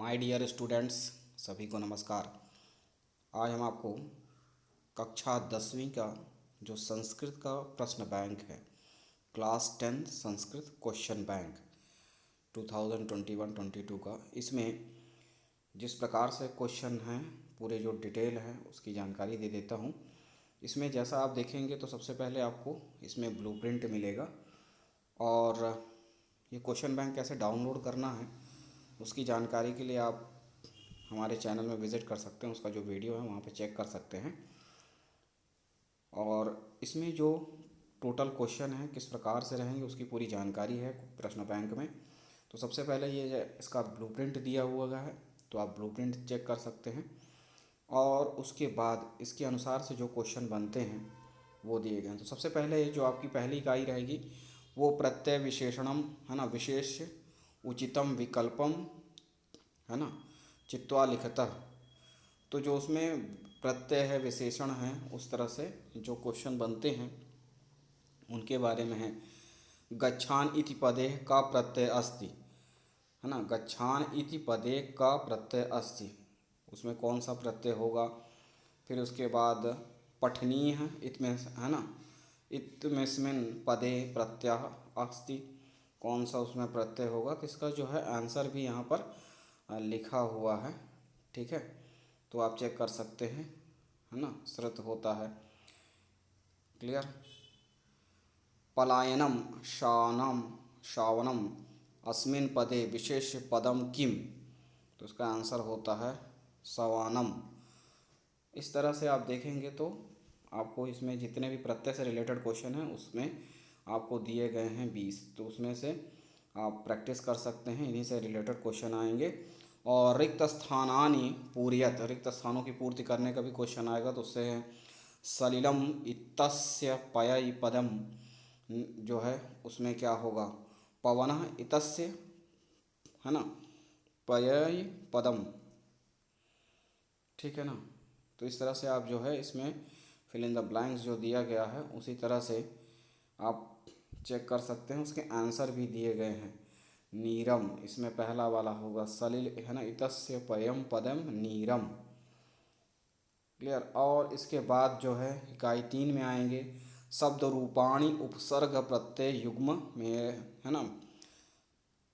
My dear students, सभी को नमस्कार। आज हम आपको कक्षा 10वीं का जो संस्कृत का प्रश्न बैंक है, क्लास 10 संस्कृत क्वेश्चन बैंक 2021-22 का, इसमें जिस प्रकार से क्वेश्चन हैं पूरे जो डिटेल है उसकी जानकारी दे देता हूँ। इसमें जैसा आप देखेंगे तो सबसे पहले आपको इसमें ब्लूप्रिंट मिलेगा और ये क्वेश्चन बैंक कैसे डाउनलोड करना है उसकी जानकारी के लिए आप हमारे चैनल में विज़िट कर सकते हैं। उसका जो वीडियो है वहाँ पे चेक कर सकते हैं। और इसमें जो टोटल क्वेश्चन है किस प्रकार से रहेंगे उसकी पूरी जानकारी है प्रश्न बैंक में। तो सबसे पहले ये इसका ब्लूप्रिंट दिया हुआ है, तो आप ब्लूप्रिंट चेक कर सकते हैं। और उसके बाद इसके अनुसार से जो क्वेश्चन बनते हैं वो दिए गए हैं। तो सबसे पहले जो आपकी पहली इकाई रहेगी वो प्रत्यय विशेषणम है ना, विशेष उचितम विकल्पम है ना, चित्वा लिखता। तो जो उसमें प्रत्यय है, विशेषण है, उस तरह से जो क्वेश्चन बनते हैं उनके बारे में है। गच्छान इति पदे का प्रत्यय अस्ति है ना, गच्छान इति पदे का प्रत्यय अस्ति, उसमें कौन सा प्रत्यय होगा। फिर उसके बाद पठनीय इतमें है ना, इतमेस्मिन् पदे प्रत्यय अस्ति, कौन सा उसमें प्रत्यय होगा। तो इसका जो है आंसर भी यहाँ पर लिखा हुआ है, ठीक है, तो आप चेक कर सकते हैं, है ना, श्रुत होता है। क्लियर। पलायनम शानम शावनम अस्मिन् पदे विशेष पदम किम, तो इसका आंसर होता है सवानम। इस तरह से आप देखेंगे तो आपको इसमें जितने भी प्रत्यय से रिलेटेड क्वेश्चन हैं उसमें आपको दिए गए हैं 20, तो उसमें से आप प्रैक्टिस कर सकते हैं, इन्हीं से रिलेटेड क्वेश्चन आएंगे। और रिक्त स्थानानि पूर्यत, रिक्त स्थानों की पूर्ति करने का भी क्वेश्चन आएगा, तो उससे है सलिलम इतस्य पयई पदम, जो है उसमें क्या होगा, पवनः इतस्य है ना, पयई पदम, ठीक है ना। तो इस तरह से आप जो है इसमें फिल इन द ब्लैंक्स जो दिया गया है उसी तरह से आप चेक कर सकते हैं। उसके आंसर भी दिए गए हैं। नीरम, इसमें पहला वाला होगा सलिल है ना, इतस्य पयम पदम नीरम। क्लियर। और इसके बाद जो है इकाई 3 में आएंगे, शब्द रूपाणी उपसर्ग प्रत्यय युग्म में है ना,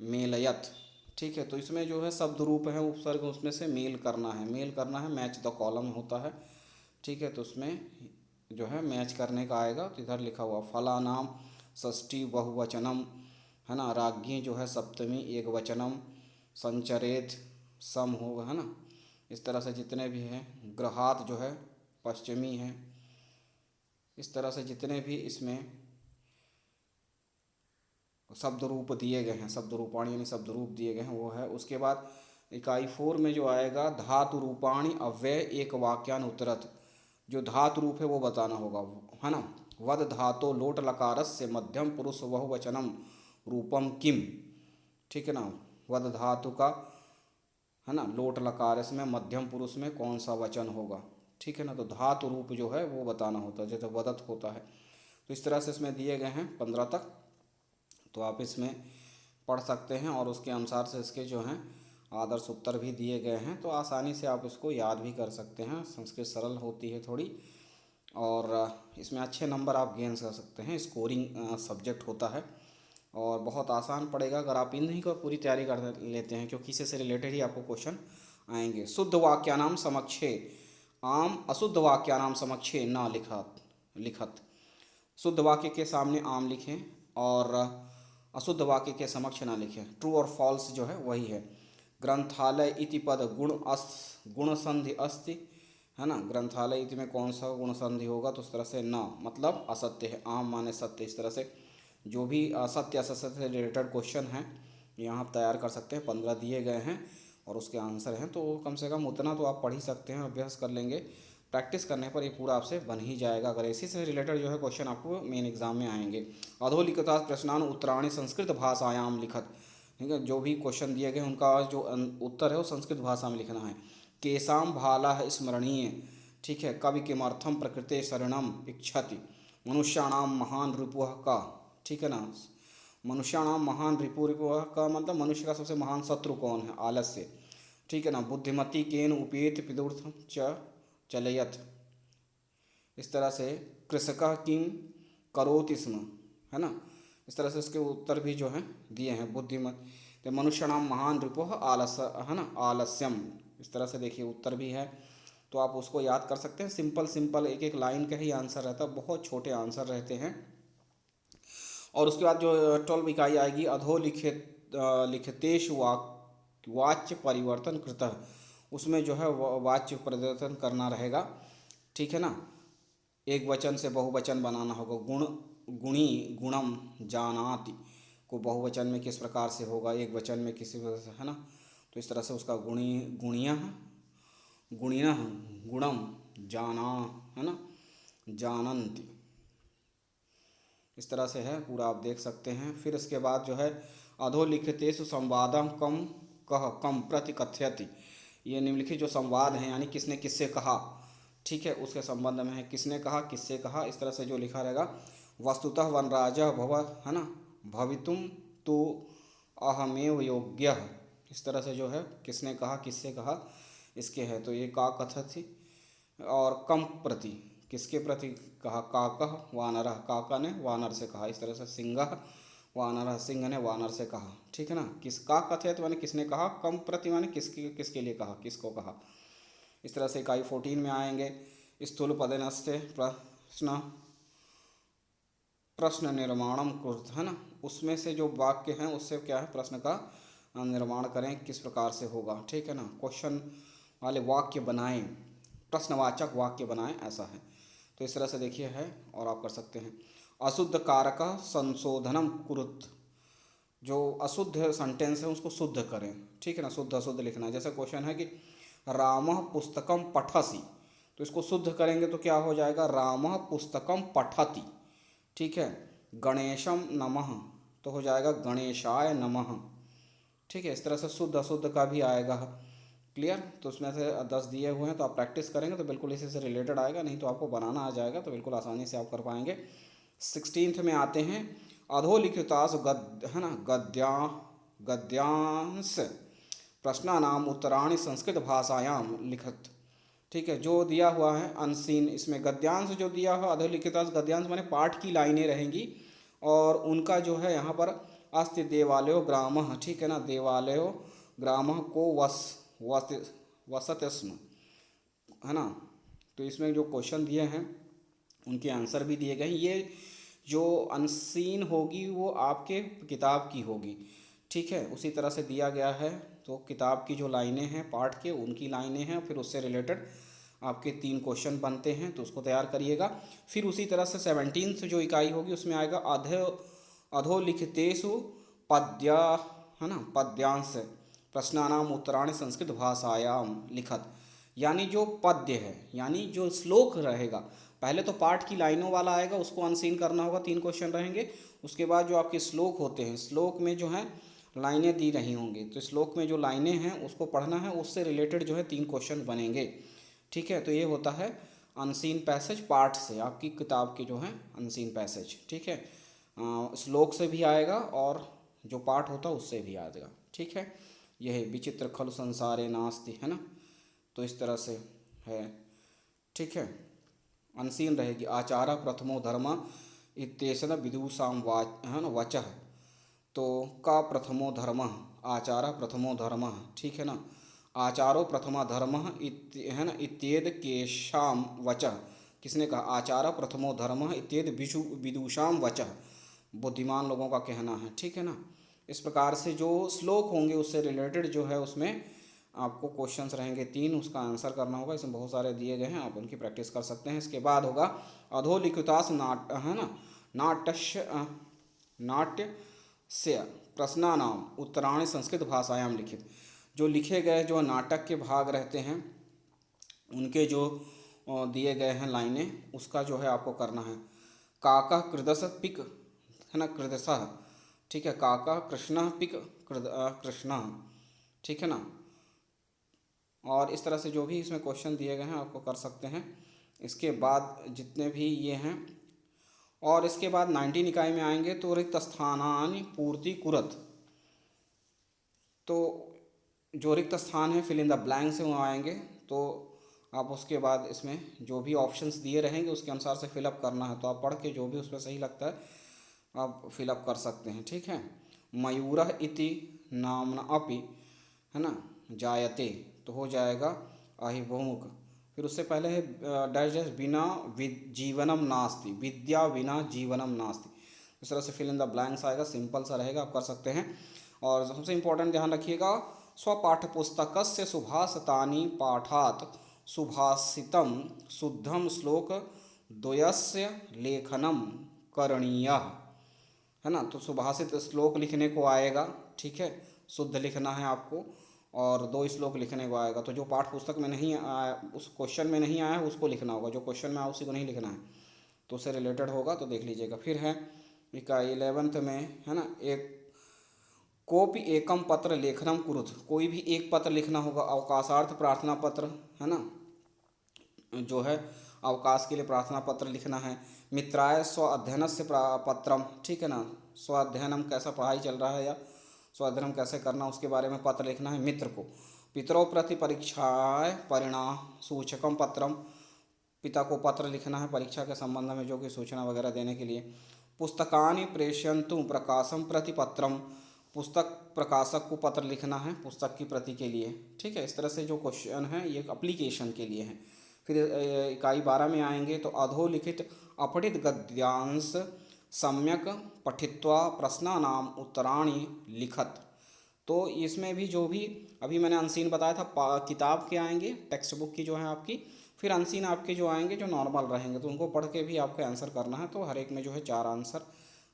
मेलयत, ठीक है। तो इसमें जो है शब्द रूप है उपसर्ग, उसमें से मेल करना है, मेल करना है, मैच द कॉलम होता है, ठीक है। तो उसमें जो है मैच करने का आएगा। तो इधर लिखा हुआ फलानाम षष्ठी बहुवचनम है ना, राज्ञी जो है सप्तमी एक वचनम, संचरेत सम होगा है ना। इस तरह से जितने भी हैं, ग्रहात जो है पश्चिमी है, इस तरह से जितने भी इसमें शब्द रूप दिए गए हैं, शब्द रूपाणी यानी शब्द रूप दिए गए हैं वो है। उसके बाद इकाई 4 में जो आएगा धातु रूपाणी अव्यय एक वाक्यान उत्तरत, जो धातु रूप है वो बताना होगा है ना। वद धातो लोट लकारस्य मध्यम पुरुष बहुवचनम रूपम किम, ठीक है ना। वद धातु का है ना लोट लकार में मध्यम पुरुष में कौन सा वचन होगा, ठीक है ना। तो धातु रूप जो है वो बताना होता है, जैसे वदत होता है। तो इस तरह से इसमें दिए गए हैं 15 तक, तो आप इसमें पढ़ सकते हैं और उसके अनुसार से इसके जो हैं आदर्श उत्तर भी दिए गए हैं, तो आसानी से आप इसको याद भी कर सकते हैं। संस्कृत सरल होती है थोड़ी, और इसमें अच्छे नंबर आप गेन कर सकते हैं। स्कोरिंग सब्जेक्ट होता है और बहुत आसान पड़ेगा अगर आप इन्हीं को पूरी तैयारी कर लेते हैं, क्योंकि इसी से रिलेटेड ही आपको क्वेश्चन आएंगे। शुद्ध वाक्यानाम समक्षे आम, अशुद्ध वाक्यानाम समक्षे न लिखत लिखत, शुद्ध वाक्य के सामने आम लिखें और अशुद्ध वाक्य के समक्ष ना लिखें। ट्रू और फॉल्स जो है वही है। ग्रंथालय इति पद गुण संधि अस्ति है ना, ग्रंथालय इति में कौन सा गुण संधि होगा, तो उस तरह से न मतलब असत्य है, आम माने सत्य। इस तरह से जो भी असत्य असत्य से रिलेटेड क्वेश्चन हैं यहाँ आप तैयार कर सकते हैं। 15 दिए गए हैं और उसके आंसर हैं, तो कम से कम उतना तो आप पढ़ ही सकते हैं, अभ्यास कर लेंगे। प्रैक्टिस करने पर ये पूरा आपसे बन ही जाएगा, अगर इसी से रिलेटेड जो है क्वेश्चन आपको मेन एग्जाम में आएंगे। अधोलिखिता प्रश्नान उत्तराणि संस्कृत भाषायाम लिखत, ठीक है। जो भी क्वेश्चन दिए गए उनका जो उत्तर है वो संस्कृत भाषा में लिखना है। केशाम भाला स्मरणीय, ठीक है। कवि किमर्थम प्रकृते शरणम इच्छति, मनुष्याणाम महान रिपुः का, ठीक है ना। मनुष्याणाम महान रिपुः का मतलब मनुष्य का सबसे महान शत्रु कौन है, आलस्य। ठीक है ना। बुद्धिमती केन उपेत पितुर्थ च चलयत, इस तरह से कृषक किम करोति स्म, है ना। इस तरह से इसके उत्तर भी जो हैं दिए हैं। बुद्धिमत तो मनुष्याणाम महान रिपुः आलस्य, है ना, आलस्यम, इस तरह से देखिए उत्तर भी है। तो आप उसको याद कर सकते हैं। सिंपल सिंपल एक एक लाइन का ही आंसर रहता है, बहुत छोटे आंसर रहते हैं। और उसके बाद जो 12 इकाई आएगी अधोलिखित लिखितेषु वाच्य परिवर्तन कृतः, उसमें जो है वाच्य परिवर्तन करना रहेगा, ठीक है ना। एक वचन से बहुवचन बनाना होगा। गुण गुणी गुणम जानाति को बहुवचन में किस प्रकार से होगा, एक वचन में किसी वजह से, है ना। तो इस तरह से उसका गुणी गुणियः गुणिनः गुणम जाना, है ना, जानन्ति, इस तरह से है पूरा, आप देख सकते हैं। फिर इसके बाद जो है अधोलिखितेषु संवादम कम कह कम प्रति कथयति, ये निम्नलिखित जो संवाद हैं यानी किसने किससे कहा, ठीक है, उसके संबंध में है। किसने कहा, किससे कहा, इस तरह से जो लिखा रहेगा वस्तुतः वनराजः भव, है ना, भवितुम तो अहमेव योग्यः, इस तरह से जो है किसने कहा किससे कहा इसके है। तो ये का कथति और कम प्रति किसके प्रति कहा, काकः वानरः, काका ने वानर से कहा। इस तरह से सिंहः वानरः, सिंह ने वानर से कहा, ठीक है ना। किस का कथयत माने किसने कहा, कम प्रति माने किसके किसके लिए कहा, किसको कहा। इस तरह से इकाई 14 में आएंगे स्थूल पदेनस्ते प्रश्न प्रश्न निर्माणम कुरुत, है ना, उसमें से जो वाक्य हैं उससे क्या है प्रश्न का निर्माण करें, किस प्रकार से होगा, ठीक है ना। क्वेश्चन वाले वाक्य बनाएं, प्रश्नवाचक वाक्य बनाएं, ऐसा है। तो इस तरह से देखिए है और आप कर सकते हैं। अशुद्ध कारक संशोधनम कुरुत, जो अशुद्ध सेंटेंस है उसको शुद्ध करें, ठीक है ना, शुद्ध अशुद्ध लिखना है। जैसे क्वेश्चन है कि रामः पुस्तकम पठसि, तो इसको शुद्ध करेंगे तो क्या हो जाएगा, रामः पुस्तकम पठति, ठीक है। गणेशम नमः तो हो जाएगा गणेशाय नमः, ठीक है। इस तरह से शुद्ध अशुद्ध का भी आएगा, क्लियर। तो उसमें से 10 दिए हुए हैं, तो आप प्रैक्टिस करेंगे तो बिल्कुल इसी से रिलेटेड आएगा, नहीं तो आपको बनाना आ जाएगा, तो बिल्कुल आसानी से आप कर पाएंगे। 16th में आते हैं अधोलिखितास गद्य, है ना, गद्यांश प्रश्नानाम उत्तराणि संस्कृत भाषायाम लिखत, ठीक है। जो दिया हुआ है अनसीन, इसमें गद्यांश जो दिया हुआ अधोलिखितास, गद्यांश माने पाठ की लाइनें रहेंगी और उनका जो है यहाँ पर अस्ति देवालयो ग्रामः, ठीक है ना, देवालयो ग्रामः को वसत स्म, है ना। तो इसमें जो क्वेश्चन दिए हैं उनके आंसर भी दिए गए हैं। ये जो अनसीन होगी वो आपके किताब की होगी, ठीक है, उसी तरह से दिया गया है। तो किताब की जो लाइनें हैं पाठ के उनकी लाइनें हैं, फिर उससे रिलेटेड आपके 3 क्वेश्चन बनते हैं, तो उसको तैयार करिएगा। फिर उसी तरह से 17th जो इकाई होगी उसमें आएगा अधोलिखितेषु पद्या, है ना, पद्यांश प्रश्नानाम उत्तराणि संस्कृत भाषायाम लिखत, यानी जो पद्य है यानी जो श्लोक रहेगा, पहले तो पाठ की लाइनों वाला आएगा, उसको अनसीन करना होगा, 3 क्वेश्चन रहेंगे। उसके बाद जो आपके श्लोक होते हैं, श्लोक में जो है लाइनें दी रही होंगी, तो श्लोक में जो लाइनें हैं उसको पढ़ना है, उससे रिलेटेड जो है 3 क्वेश्चन बनेंगे, ठीक है। तो ये होता है अनसीन पैसेज पाठ से, आपकी किताब के जो है अनसीन पैसेज, ठीक है। श्लोक से भी आएगा और जो पाठ होता है उससे भी आएगा, ठीक है। यह विचित्र खलु संसारे नास्ति, है ना, तो इस तरह से है, ठीक है। अनसीन रहेगी आचार प्रथमो धर्म इत्येषण विदुषाम वाच, है ना, वचः, तो का प्रथमो धर्म आचार प्रथमो धर्म, ठीक है ना, आचारो प्रथमा धर्म है ना, इत्येद केशाम वचः, किसने कहा, आचार प्रथमो धर्म इत्येद विदुषाम वचः, बुद्धिमान लोगों का कहना है, ठीक है ना। इस प्रकार से जो श्लोक होंगे उससे रिलेटेड जो है उसमें आपको क्वेश्चंस रहेंगे 3, उसका आंसर करना होगा। इसमें बहुत सारे दिए गए हैं, आप उनकी प्रैक्टिस कर सकते हैं। इसके बाद होगा अधोलिखितास नाट्य, है ना, नाट्य से प्रश्नानाम उत्तराणि संस्कृत भाषायाम लिखित, जो लिखे गए जो नाटक के भाग रहते हैं उनके जो दिए गए हैं लाइनें, उसका जो है आपको करना है। काका कृदस पिक, है ना, कृदसः, ठीक है, काका कृष्ण पिक कृष्ण, ठीक है ना। और इस तरह से जो भी इसमें क्वेश्चन दिए गए हैं आपको कर सकते हैं। इसके बाद जितने भी ये हैं, और इसके बाद 19 इकाई में आएंगे तो रिक्त स्थानानि पूर्ति कुरत, तो जो रिक्त स्थान है फिल इन द ब्लैंक से वहाँ आएंगे, तो आप उसके बाद इसमें जो भी ऑप्शंस दिए रहेंगे उसके अनुसार से फिलअप करना है। तो आप पढ़ के जो भी उसमें सही लगता है आप फिलअप कर सकते हैं। ठीक है। मयूरः इति नाम्ना अपि, है ना, जायते, तो हो जाएगा अहिभौमुख। फिर उससे पहले है डैश डैश बिना जीवनम नास्ति, विद्या बिना जीवनम नास्ति। इस तरह से फिल इन द ब्लैंक्स आएगा, सिंपल सा रहेगा, आप कर सकते हैं। और सबसे इम्पोर्टेंट ध्यान रखिएगा, स्वपाठ्यपुस्तकस्य सुभाषितानि पाठात् सुभाषितम शुद्धम श्लोक द्वयस्य लेखनम करणीयः, है ना। तो सुभाषित श्लोक लिखने को आएगा, ठीक है, शुद्ध लिखना है आपको, और 2 श्लोक लिखने को आएगा। तो जो पाठ पुस्तक में नहीं आया, उस क्वेश्चन में नहीं आया है उसको लिखना होगा, जो क्वेश्चन में आया उसी को नहीं लिखना है, तो उससे रिलेटेड होगा, तो देख लीजिएगा। फिर है इकाई 11th में, है ना, एक कोपि एकम पत्र लेखनम कुरुत, कोई भी एक पत्र लिखना होगा, अवकाशार्थ प्रार्थना पत्र, है ना, जो है अवकाश के लिए प्रार्थना पत्र लिखना है। मित्राय स्व अध्ययन से पत्रम, ठीक है ना, स्व अध्ययनम कैसा पढ़ाई चल रहा है या स्व अध्ययन कैसे करना उसके बारे में पत्र लिखना है मित्र को। पितरों प्रति परीक्षाएँ परिणाम सूचकम पत्रम, पिता को पत्र लिखना है परीक्षा के संबंध में जो कि सूचना वगैरह देने के लिए। पुस्तकानि प्रेषयन्तु प्रकाशम प्रति पत्रम, पुस्तक प्रकाशक को पत्र लिखना है पुस्तक की प्रति के लिए। ठीक है, इस तरह से जो क्वेश्चन है ये एप्लीकेशन के लिए है। फिर इकाई 12 में आएंगे तो अधोलिखित अपठित गद्यांश सम्यक पठित्वा प्रश्नानाम उत्तराणि लिखत। तो इसमें भी जो भी अभी मैंने अनसीन बताया था, किताब के आएंगे, टेक्स्ट बुक की जो है आपकी, फिर अनसीन आपके जो आएंगे जो नॉर्मल रहेंगे, तो उनको पढ़ के भी आपको आंसर करना है। तो हर एक में जो है 4 आंसर,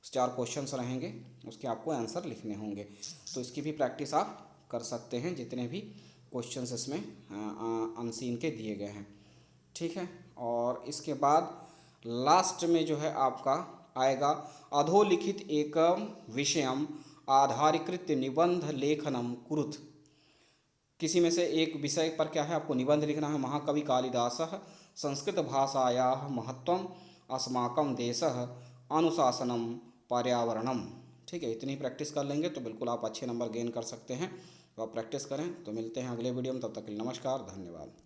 4 क्वेश्चंस रहेंगे, उसके आपको आंसर लिखने होंगे। तो इसकी भी प्रैक्टिस आप कर सकते हैं, जितने भी क्वेश्चंस इसमें अनसीन के दिए गए हैं। ठीक है, और इसके बाद लास्ट में जो है आपका आएगा अधोलिखित एकम विषयम आधारीकृत निबंध लेखनम कुरुत। किसी में से एक विषय पर क्या है आपको निबंध लिखना है। महाकवि कालिदासः संस्कृत भाषायाः महत्वम अस्माकं देशः अनुशासनम पर्यावरणम। ठीक है, इतनी प्रैक्टिस कर लेंगे तो बिल्कुल आप अच्छे नंबर गेन कर सकते हैं। तो आप प्रैक्टिस करें। तो मिलते हैं अगले वीडियो में, तब तक के लिए नमस्कार, धन्यवाद।